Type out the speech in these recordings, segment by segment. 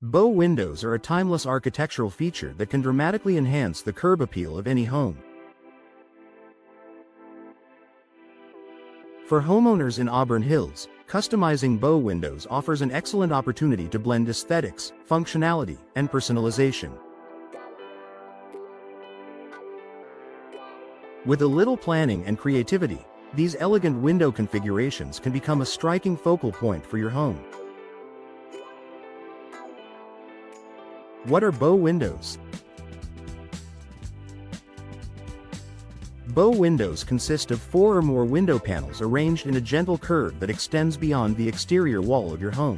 Bow windows are a timeless architectural feature that can dramatically enhance the curb appeal of any home. For homeowners in Auburn Hills, customizing bow windows offers an excellent opportunity to blend aesthetics, functionality, and personalization. With a little planning and creativity, these elegant window configurations can become a striking focal point for your home. What are bow windows? Bow windows consist of 4 or more window panels arranged in a gentle curve that extends beyond the exterior wall of your home.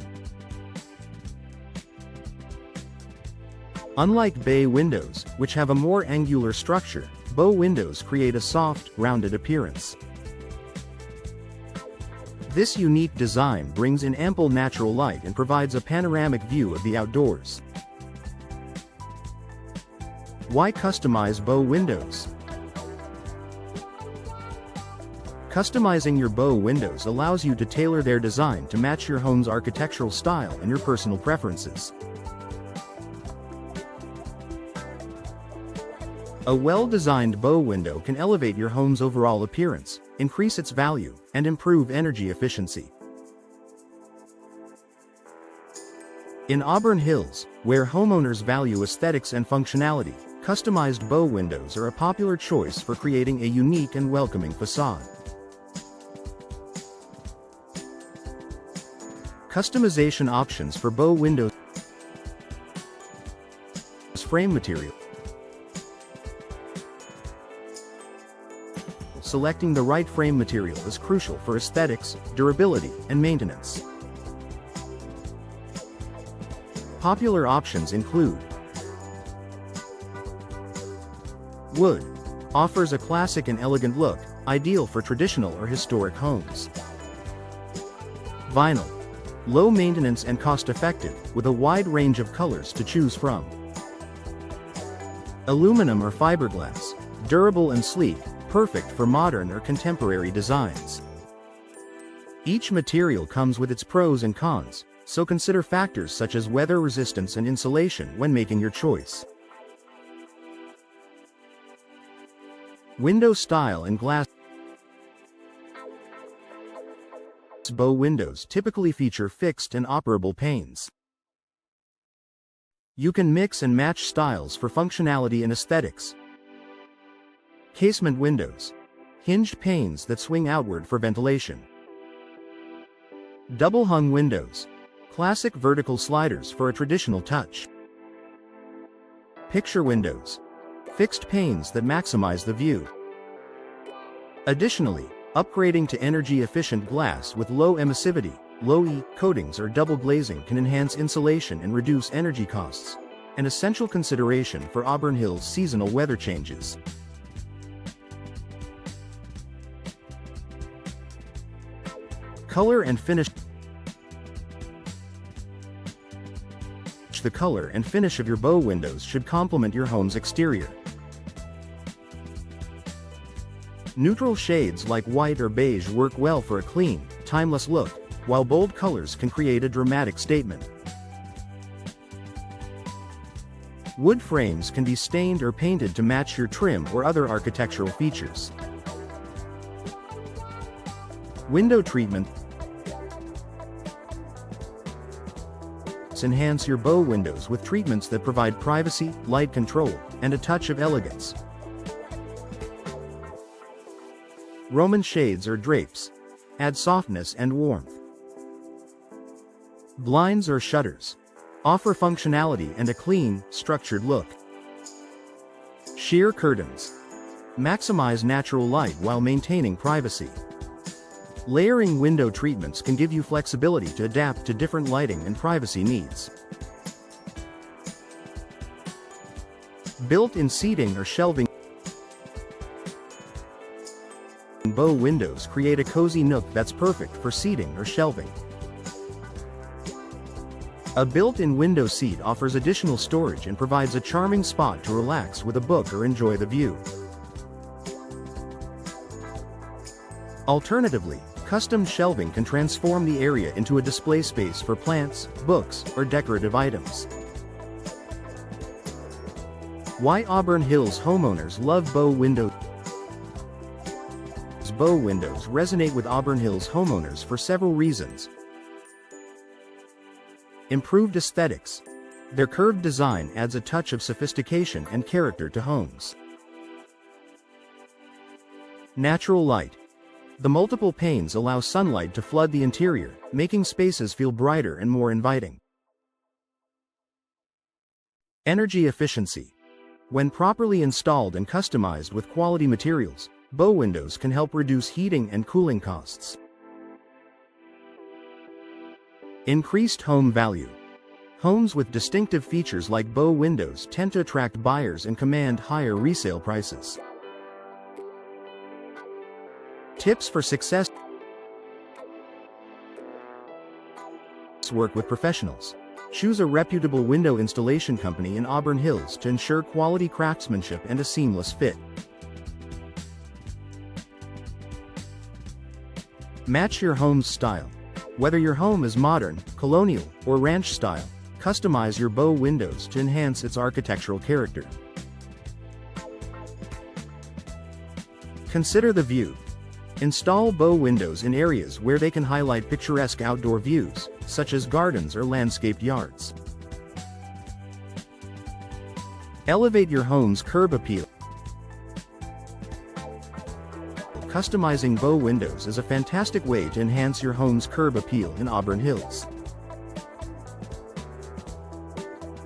Unlike bay windows, which have a more angular structure, bow windows create a soft, rounded appearance. This unique design brings in ample natural light and provides a panoramic view of the outdoors. Why customize bow windows? Customizing your bow windows allows you to tailor their design to match your home's architectural style and your personal preferences. A well-designed bow window can elevate your home's overall appearance, increase its value, and improve energy efficiency. In Auburn Hills, where homeowners value aesthetics and functionality, customized bow windows are a popular choice for creating a unique and welcoming facade. Customization options for bow windows: frame material. Selecting the right frame material is crucial for aesthetics, durability, and maintenance. Popular options include wood. Offers a classic and elegant look, ideal for traditional or historic homes. Vinyl. Low maintenance and cost-effective, with a wide range of colors to choose from. Aluminum or fiberglass. Durable and sleek, perfect for modern or contemporary designs. Each material comes with its pros and cons, so consider factors such as weather resistance and insulation when making your choice. Window style and glass. Bow windows typically feature fixed and operable panes. You can mix and match styles for functionality and aesthetics. Casement windows. Hinged panes that swing outward for ventilation. Double-hung windows. Classic vertical sliders for a traditional touch. Picture windows. Fixed panes that maximize the view. Additionally, upgrading to energy-efficient glass with low emissivity, low-E coatings or double glazing can enhance insulation and reduce energy costs, an essential consideration for Auburn Hills' seasonal weather changes. Color and finish. The color and finish of your bow windows should complement your home's exterior. Neutral shades like white or beige work well for a clean, timeless look, while bold colors can create a dramatic statement. Wood frames can be stained or painted to match your trim or other architectural features. Window treatment. Enhance your bow windows with treatments that provide privacy, light control, and a touch of elegance. Roman shades or drapes. Add softness and warmth. Blinds or shutters. Offer functionality and a clean, structured look. Sheer curtains. Maximize natural light while maintaining privacy. Layering window treatments can give you flexibility to adapt to different lighting and privacy needs. Built-in seating or shelving. Bow windows create a cozy nook that's perfect for seating or shelving. A built-in window seat offers additional storage and provides a charming spot to relax with a book or enjoy the view. Alternatively, Custom shelving can transform the area into a display space for plants, books, or decorative items. Why Auburn Hills homeowners love Bow Windows. Bow windows resonate with Auburn Hills homeowners for several reasons. Improved aesthetics. Their curved design adds a touch of sophistication and character to homes. Natural light. The multiple panes allow sunlight to flood the interior, making spaces feel brighter and more inviting. Energy efficiency. When properly installed and customized with quality materials, Bow windows can help reduce heating and cooling costs. Increased home value. Homes with distinctive features like Bow windows tend to attract buyers and command higher resale prices. Tips for success. Work with professionals. Choose a reputable window installation company in Auburn Hills to ensure quality craftsmanship and a seamless fit. Match your home's style. Whether your home is modern, colonial, or ranch style, customize your Bow windows to enhance its architectural character. Consider the view. Install Bow windows in areas where they can highlight picturesque outdoor views, such as gardens or landscaped yards. Elevate your home's curb appeal. Customizing Bow windows is a fantastic way to enhance your home's curb appeal in Auburn Hills.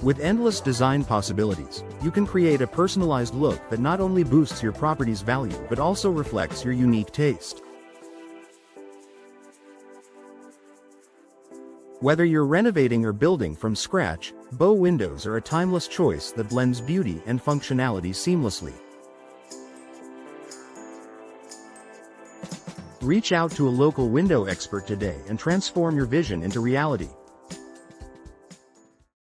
With endless design possibilities, you can create a personalized look that not only boosts your property's value but also reflects your unique taste. Whether you're renovating or building from scratch, Bow windows are a timeless choice that blends beauty and functionality seamlessly. Reach out to a local window expert today and transform your vision into reality.